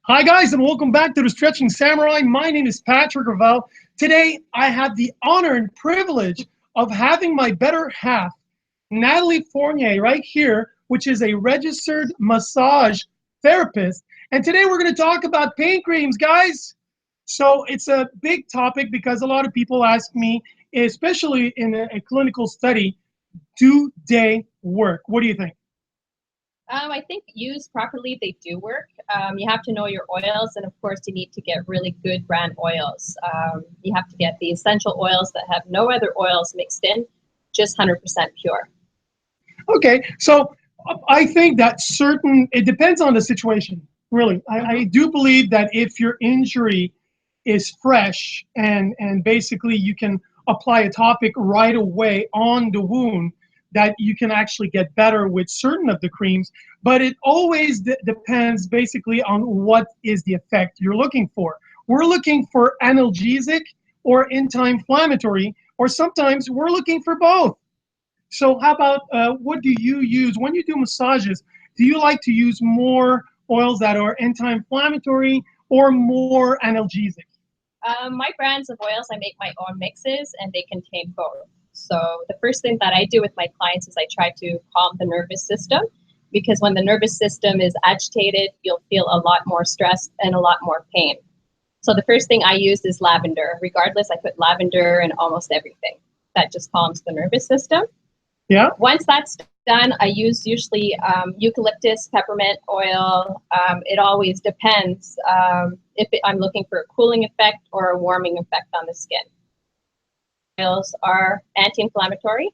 Hi guys, and welcome back to the Stretching Samurai. My name is Patrick Ravel. Today I have the honor and privilege of having my better half, Natalie Fournier, right here, which is a registered massage therapist. And today we're going to talk about pain creams, guys. So it's a big topic because a lot of people ask me, especially in a clinical study, do they work? What do you think? I think used properly, they do work. You have to know your oils, and of course, you need to get really good brand oils. You have to get the essential oils that have no other oils mixed in, just 100% pure. Okay, so I think that it depends on the situation, really. I do believe that if your injury is fresh and basically you can apply a topic right away on the wound, that you can actually get better with certain of the creams, but it always depends basically on what is the effect you're looking for. We're looking for analgesic or anti-inflammatory, or sometimes we're looking for both. So how about what do you use when you do massages? Do you like to use more oils that are anti-inflammatory or more analgesic? My brands of oils, I make my own mixes, and they contain both. So the first thing that I do with my clients is I try to calm the nervous system, because when the nervous system is agitated, you'll feel a lot more stress and a lot more pain. So the first thing I use is lavender. Regardless, I put lavender in almost everything. That just calms the nervous system. Yeah. Once that's done, I use usually eucalyptus, peppermint oil. It always depends I'm looking for a cooling effect or a warming effect on the skin. Oils are anti-inflammatory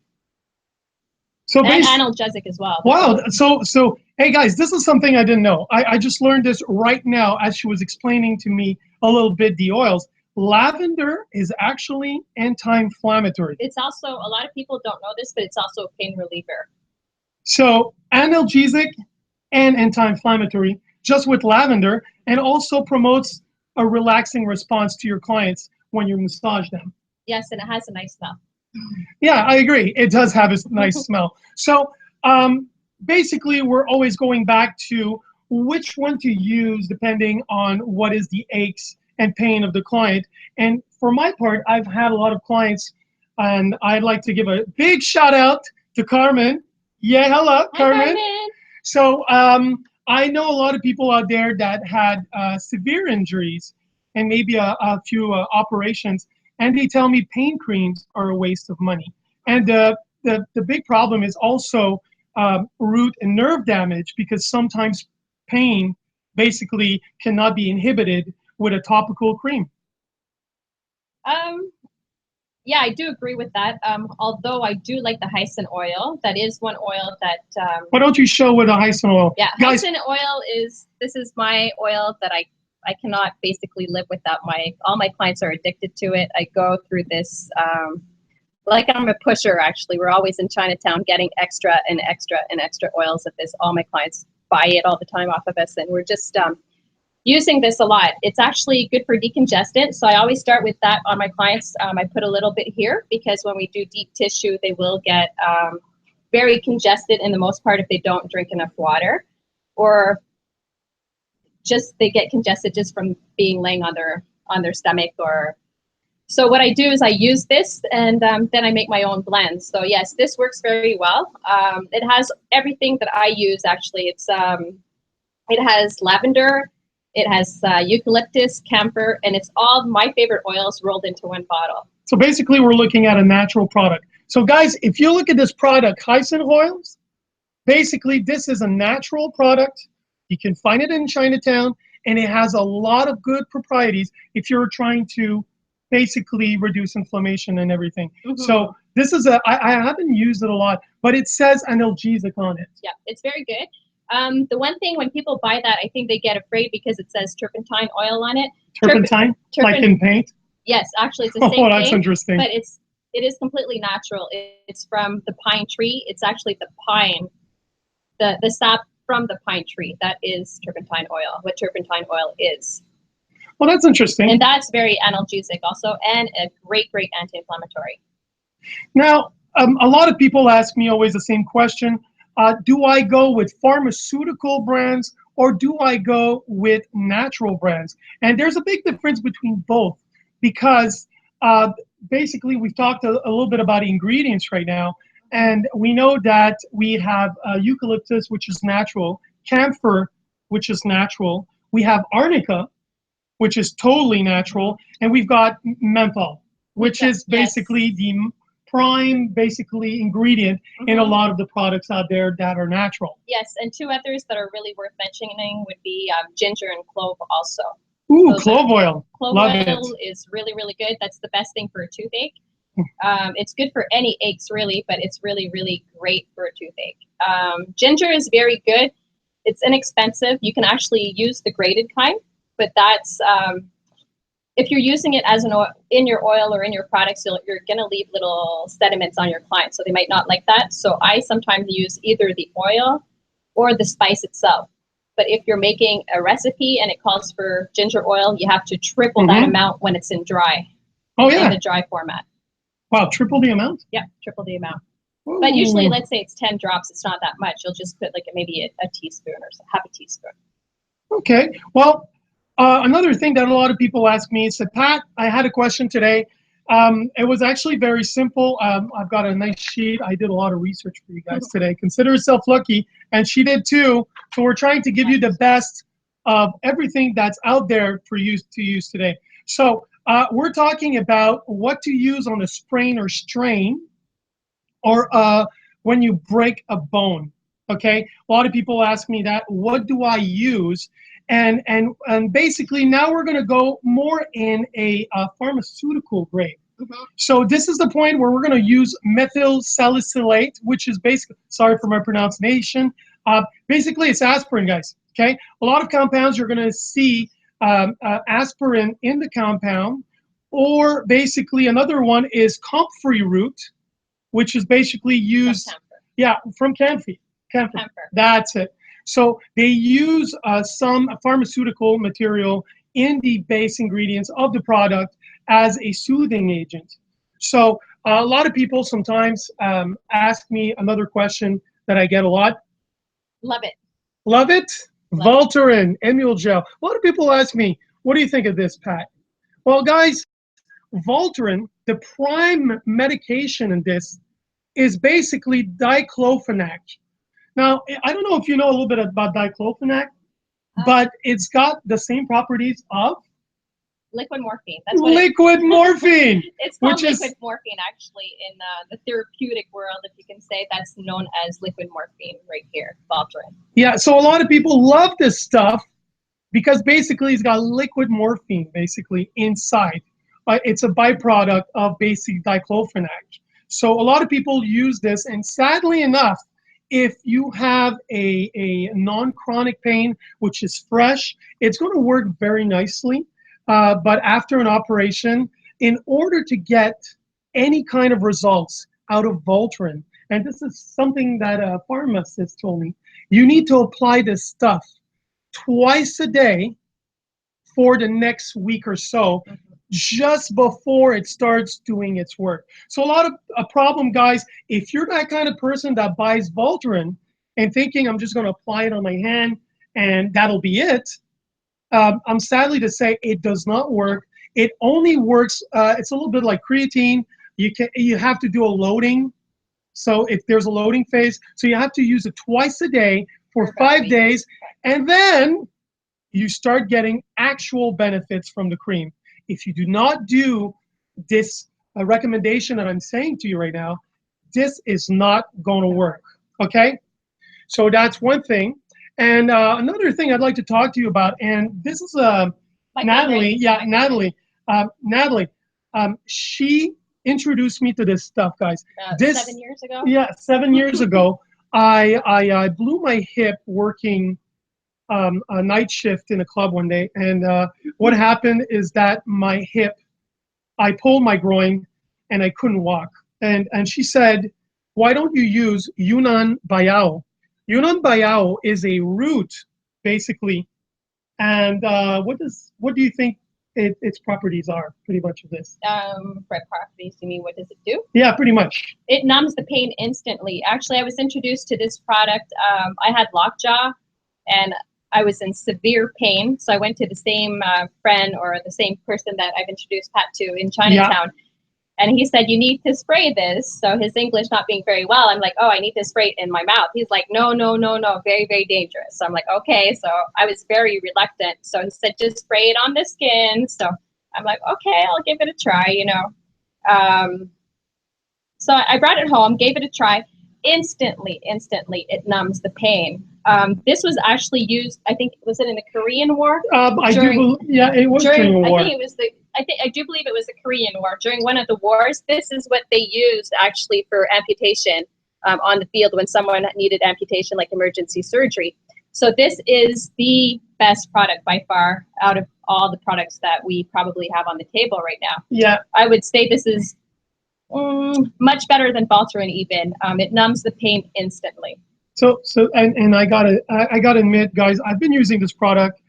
So and analgesic as well. Wow. So hey guys, this is something I didn't know. I just learned this right now as she was explaining to me a little bit the oils. Lavender is actually anti-inflammatory. It's also, a lot of people don't know this, but it's also a pain reliever. So analgesic and anti-inflammatory just with lavender, and also promotes a relaxing response to your clients when you massage them. Yes, and it has a nice smell. Yeah, I agree. It does have a nice smell. So basically, we're always going back to which one to use depending on what is the aches and pain of the client. And for my part, I've had a lot of clients, and I'd like to give a big shout out to Carmen. Yeah, hello, Carmen. Carmen. So I know a lot of people out there that had severe injuries and maybe a few operations, and they tell me pain creams are a waste of money. And the big problem is also root and nerve damage, because sometimes pain basically cannot be inhibited with a topical cream. Yeah, I do agree with that. Although I do like the hyacinth oil. That is one oil that. Why don't you show with the hyacinth oil? Yeah, guys, hyacinth oil this is my oil that I cannot basically live without. All my clients are addicted to it. I go through this, like I'm a pusher actually. We're always in Chinatown getting extra and extra and extra oils of this. All my clients buy it all the time off of us, and we're just using this a lot. It's actually good for decongestant. So I always start with that on my clients. I put a little bit here because when we do deep tissue, they will get very congested in the most part if they don't drink enough water, or just they get congested just from being laying on their stomach. Or so what I do is I use this, and then I make my own blends. So yes, this works very well. It has everything that I use actually. It has lavender, it has eucalyptus, camphor, and it's all my favorite oils rolled into one bottle. So basically, we're looking at a natural product. So guys, if you look at this product, hyacinth oils, basically this is a natural product. You can find it in Chinatown, and it has a lot of good properties if you're trying to basically reduce inflammation and everything. Mm-hmm. So this is I haven't used it a lot, but it says analgesic on it. Yeah, it's very good. The one thing when people buy that, I think they get afraid because it says turpentine oil on it. Turpentine? Like in paint? Yes, actually it's the same thing. Oh, that's interesting. But it is completely natural. It's from the pine tree. It's actually the pine, the sap from the pine tree. That is turpentine oil, what turpentine oil is. Well, that's interesting. And that's very analgesic also, and a great, great anti-inflammatory. Now, a lot of people ask me always the same question. Do I go with pharmaceutical brands or do I go with natural brands? And there's a big difference between both, because basically we've talked a little bit about ingredients right now, and we know that we have eucalyptus, which is natural, camphor, which is natural, we have arnica, which is totally natural, and we've got menthol, which is basically the prime ingredient in a lot of the products out there that are natural. Yes, and two others that are really worth mentioning would be ginger and clove also. Ooh, clove oil. Clove oil is really, really good. That's the best thing for a toothache. It's good for any aches, really, but it's really, really great for a toothache. Ginger is very good. It's inexpensive. You can actually use the grated kind, but that's if you're using it as an oil, in your oil or in your products, you're going to leave little sediments on your client, so they might not like that. So I sometimes use either the oil or the spice itself. But if you're making a recipe and it calls for ginger oil, you have to triple that amount when it's in dry. Oh, yeah. In the dry format. Wow, triple the amount? Yeah, triple the amount. Ooh. But usually, let's say it's 10 drops, it's not that much. You'll just put like maybe a teaspoon or half a teaspoon. Okay. Well, another thing that a lot of people ask me is, Pat, I had a question today. It was actually very simple. I've got a nice sheet. I did a lot of research for you guys today. Consider yourself lucky, and she did too. So we're trying to give you the best of everything that's out there for you to use today. So we're talking about what to use on a sprain or strain, or when you break a bone. Okay, a lot of people ask me that. What do I use? And basically now we're going to go more in a pharmaceutical grade. So this is the point where we're going to use methyl salicylate, which is basically, sorry for my pronunciation, basically it's aspirin, guys. Okay, a lot of compounds you're going to see aspirin in the compound, or basically another one is comfrey root, which is basically used, from camphor. That's it. So they use some pharmaceutical material in the base ingredients of the product as a soothing agent. So a lot of people sometimes ask me another question that I get a lot. Love it. Love it? Voltaren, Emule Gel. A lot of people ask me, what do you think of this, Pat? Well, guys, Voltaren, the prime medication in this is basically diclofenac. Now, I don't know if you know a little bit about diclofenac, but it's got the same properties of liquid morphine. That's what liquid morphine. It's called liquid morphine, actually, in the therapeutic world, if you can say. That's known as liquid morphine right here, Voltaren. Yeah, so a lot of people love this stuff because basically it's got liquid morphine basically inside. It's a byproduct of basic diclofenac. So a lot of people use this, and sadly enough, if you have a non-chronic pain, which is fresh, it's going to work very nicely. But after an operation, in order to get any kind of results out of Voltaren, and this is something that a pharmacist told me, you need to apply this stuff twice a day for the next week or so, just before it starts doing its work. So a problem, guys, if you're that kind of person that buys Voltaren and thinking I'm just going to apply it on my hand and that'll be it, I'm sadly to say it does not work. It only works, it's a little bit like creatine. You have to do a loading. So if there's a loading phase, so you have to use it twice a day for 5 days, and then you start getting actual benefits from the cream. If you do not do this recommendation that I'm saying to you right now, this is not going to work, okay? So that's one thing. And another thing I'd like to talk to you about, and this is Natalie. Yeah, Natalie. Natalie, she introduced me to this stuff, guys. 7 years ago? Yeah, 7 years ago. I blew my hip working a night shift in a club one day, and what happened is that my hip, I pulled my groin and I couldn't walk. And she said, why don't you use Yunnan Bayao? Yunnan Bayao is a root, basically. And what do you think its properties are, pretty much of this? Properties, you mean what does it do? Yeah, pretty much. It numbs the pain instantly. Actually, I was introduced to this product. I had lockjaw, and I was in severe pain. So I went to the same friend or the same person that I've introduced Pat to in Chinatown. And he said, you need to spray this. So his English not being very well, I'm like, oh, I need to spray it in my mouth. He's like, no, very, very dangerous. So I'm like, okay. So I was very reluctant. So he said, just spray it on the skin. So I'm like, okay, I'll give it a try, you know. So I brought it home, gave it a try. Instantly, it numbs the pain. This was actually used, I think, was it in the Korean War? Yeah, it was during the war. I do believe it was the Korean War. During one of the wars, this is what they used actually for amputation on the field when someone needed amputation, like emergency surgery. So this is the best product by far out of all the products that we probably have on the table right now. Yeah. I would say this is much better than Voltaren even. It numbs the pain instantly. And I gotta admit, guys, I've been using this product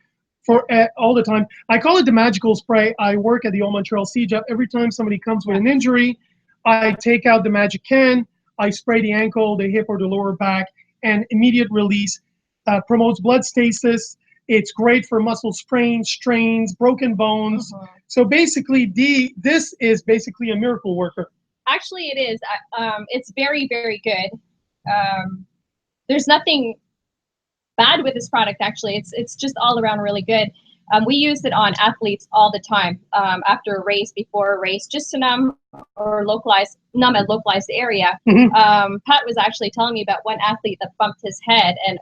for all the time. I call it the magical spray. I work at the old Montreal CJEP. Every time somebody comes with an injury, I take out the magic can, I spray the ankle, the hip, or the lower back, and immediate release. Promotes blood stasis. It's great for muscle sprains, strains, broken bones. So basically, this is basically a miracle worker. Actually, it is. It's very, very good. There's nothing bad with this product, actually. It's just all around really good. We use it on athletes all the time after a race, before a race, just to numb a localized area. Pat was actually telling me about one athlete that bumped his head and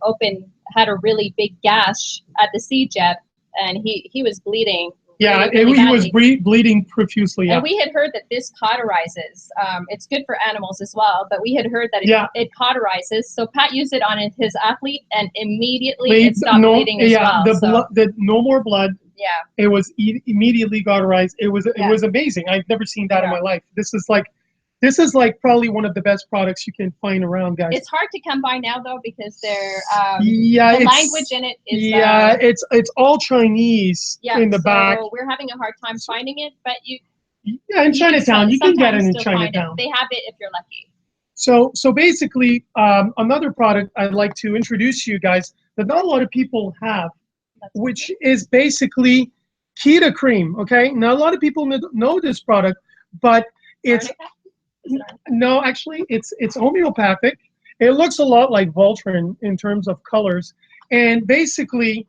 had a really big gash at the CJEP, and he was bleeding. Yeah, really he was bleeding profusely. Yeah. And we had heard that this cauterizes. It's good for animals as well, but we had heard that it cauterizes. So Pat used it on his athlete, and immediately it stopped bleeding as well. No more blood. Yeah. It was immediately cauterized. It was amazing. I've never seen that in my life. This is like probably one of the best products you can find around, guys. It's hard to come by now though, because the language in it is it's all Chinese in the back. So we're having a hard time finding it, but in Chinatown you can get it in Chinatown. They have it if you're lucky. So basically, another product I'd like to introduce to you guys that not a lot of people have, which is basically Kita cream. Okay, now a lot of people know this product, but it's no, actually, it's homeopathic. It looks a lot like Voltaren in terms of colors, and basically,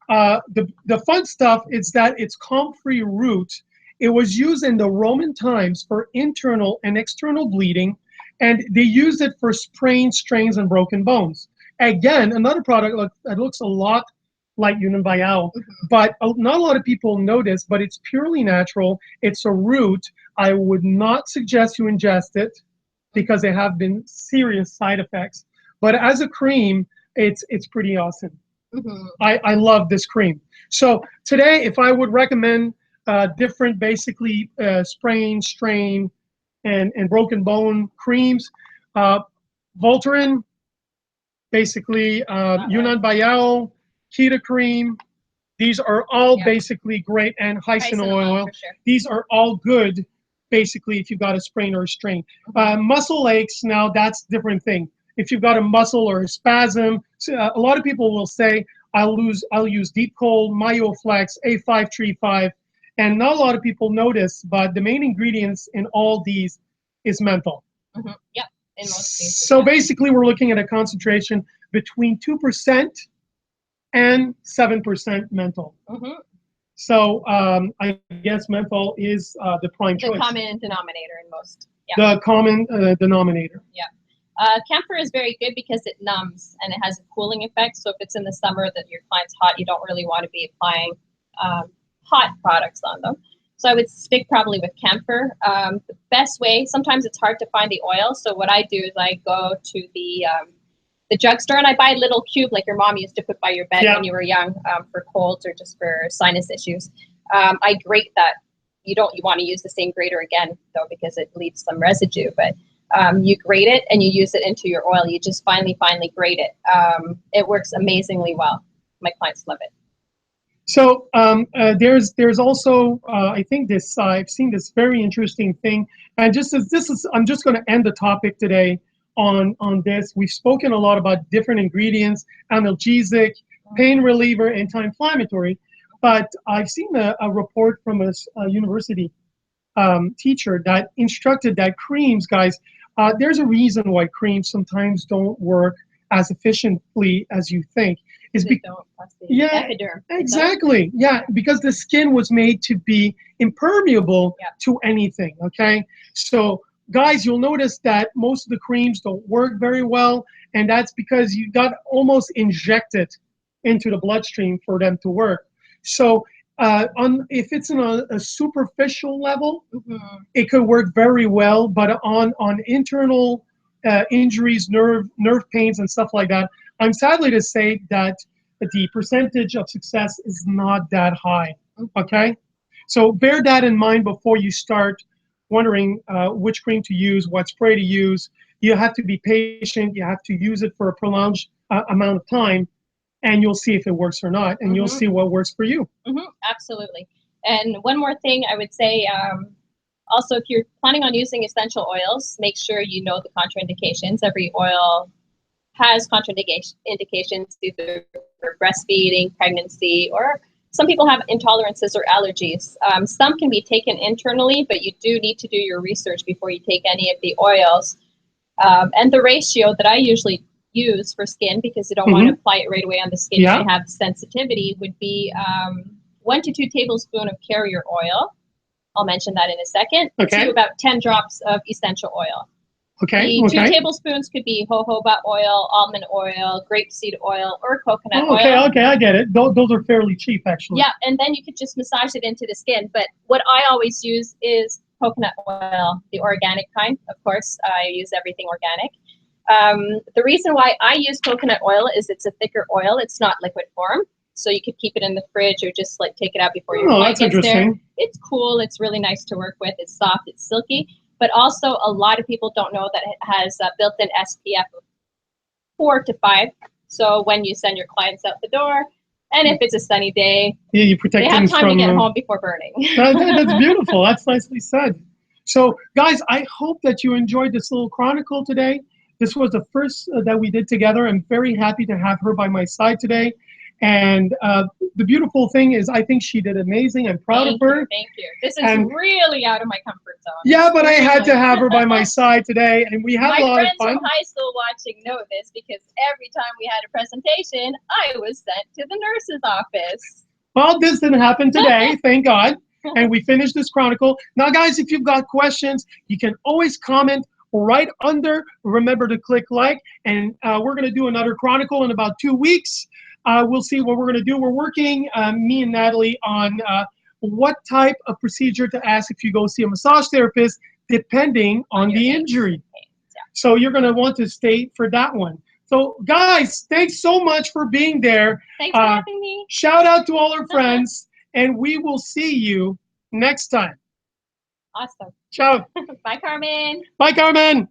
the fun stuff is that it's comfrey root. It was used in the Roman times for internal and external bleeding, and they used it for sprains, strains, and broken bones. Again, another product that looks a lot like Yunnan Bayao, but not a lot of people know this, but it's purely natural. It's a root. I would not suggest you ingest it because there have been serious side effects. But as a cream, it's pretty awesome. I love this cream. So today, if I would recommend different, basically sprain, strain, and broken bone creams, Voltaren, basically Yunnan Bayao, Kita cream, these are all basically great, and Hyson oil. Sure. These are all good, basically, if you've got a sprain or a strain. Muscle aches, now that's a different thing. If you've got a muscle or a spasm, a lot of people will say, I'll use Deep Cold, Myoflex, A535, and not a lot of people know this, but the main ingredients in all these is menthol. Yep, in most cases. So basically, we're looking at a concentration between 2% and 7% menthol. So I guess menthol is the prime choice. The common denominator in most. The common denominator. Yeah. Camphor is very good because it numbs and it has a cooling effect. So if it's in the summer that your client's hot, you don't really want to be applying hot products on them. So I would stick probably with camphor. The best way, sometimes it's hard to find the oil. So what I do is I go to the drugstore and I buy a little cube like your mom used to put by your bed when you were young for colds or just for sinus issues. I grate that. You want to use the same grater again though, because it leaves some residue, but you grate it and you use it into your oil. You just finely grate it. It works amazingly well. My clients love it. So there's also I think this I've seen this very interesting thing, and I'm just going to end the topic today on this. We've spoken a lot about different ingredients, analgesic, pain reliever, anti-inflammatory. But I've seen a report from a university teacher that instructed that creams, guys, there's a reason why creams sometimes don't work as efficiently as you think. Is They don't plus the yeah, epiderm. exactly. Yeah, because the skin was made to be impermeable Yep. to anything. Okay, so guys, you'll notice that most of the creams don't work very well, and that's because you got almost injected into the bloodstream for them to work. So if it's on a superficial level, it could work very well, but on internal injuries, nerve pains, and stuff like that, I'm sadly to say that the percentage of success is not that high. Okay, so bear that in mind before you start wondering which cream to use, what spray to use. You have to be patient. You have to use it for a prolonged amount of time, and you'll see if it works or not, and you'll see what works for you. Absolutely. And one more thing I would say, also, if you're planning on using essential oils, make sure you know the contraindications. Every oil has contraindications either for breastfeeding, pregnancy, or some people have intolerances or allergies. Some can be taken internally, but you do need to do your research before you take any of the oils. And the ratio that I usually use for skin, because you don't want to apply it right away on the skin, you may have sensitivity, would be 1 to 2 tablespoons of carrier oil. I'll mention that in a second. To about 10 drops of essential oil. The 2 tablespoons could be jojoba oil, almond oil, grapeseed oil, or coconut oil. Okay, I get it. Those are fairly cheap, actually. Yeah, and then you could just massage it into the skin. But what I always use is coconut oil, the organic kind. Of course, I use everything organic. The reason why I use coconut oil is it's a thicker oil. It's not liquid form. So you could keep it in the fridge or just like take it out before your client gets there. It's cool. It's really nice to work with. It's soft. It's silky. But also, a lot of people don't know that it has a built-in SPF of 4 to 5. So when you send your clients out the door, and if it's a sunny day, you protect they have time to get home before burning. That's beautiful. That's nicely said. So, guys, I hope that you enjoyed this little chronicle today. This was the first that we did together. I'm very happy to have her by my side today. And the beautiful thing is, I think she did amazing. I'm proud of her. Thank you. This is really out of my comfort zone. Yeah, but I had to have her by my side today, and we had a lot of fun. My friends from high school watching know this, because every time we had a presentation, I was sent to the nurse's office. Well, this didn't happen today, thank God. And we finished this chronicle. Now, guys, if you've got questions, you can always comment right under. Remember to click like, and we're going to do another chronicle in about 2 weeks. We'll see what we're going to do. We're working, me and Natalie, on what type of procedure to ask if you go see a massage therapist, depending on the injury. So you're going to want to stay for that one. So, guys, thanks so much for being there. Thanks for having me. Shout out to all our friends, and we will see you next time. Awesome. Ciao. Bye, Carmen. Bye, Carmen.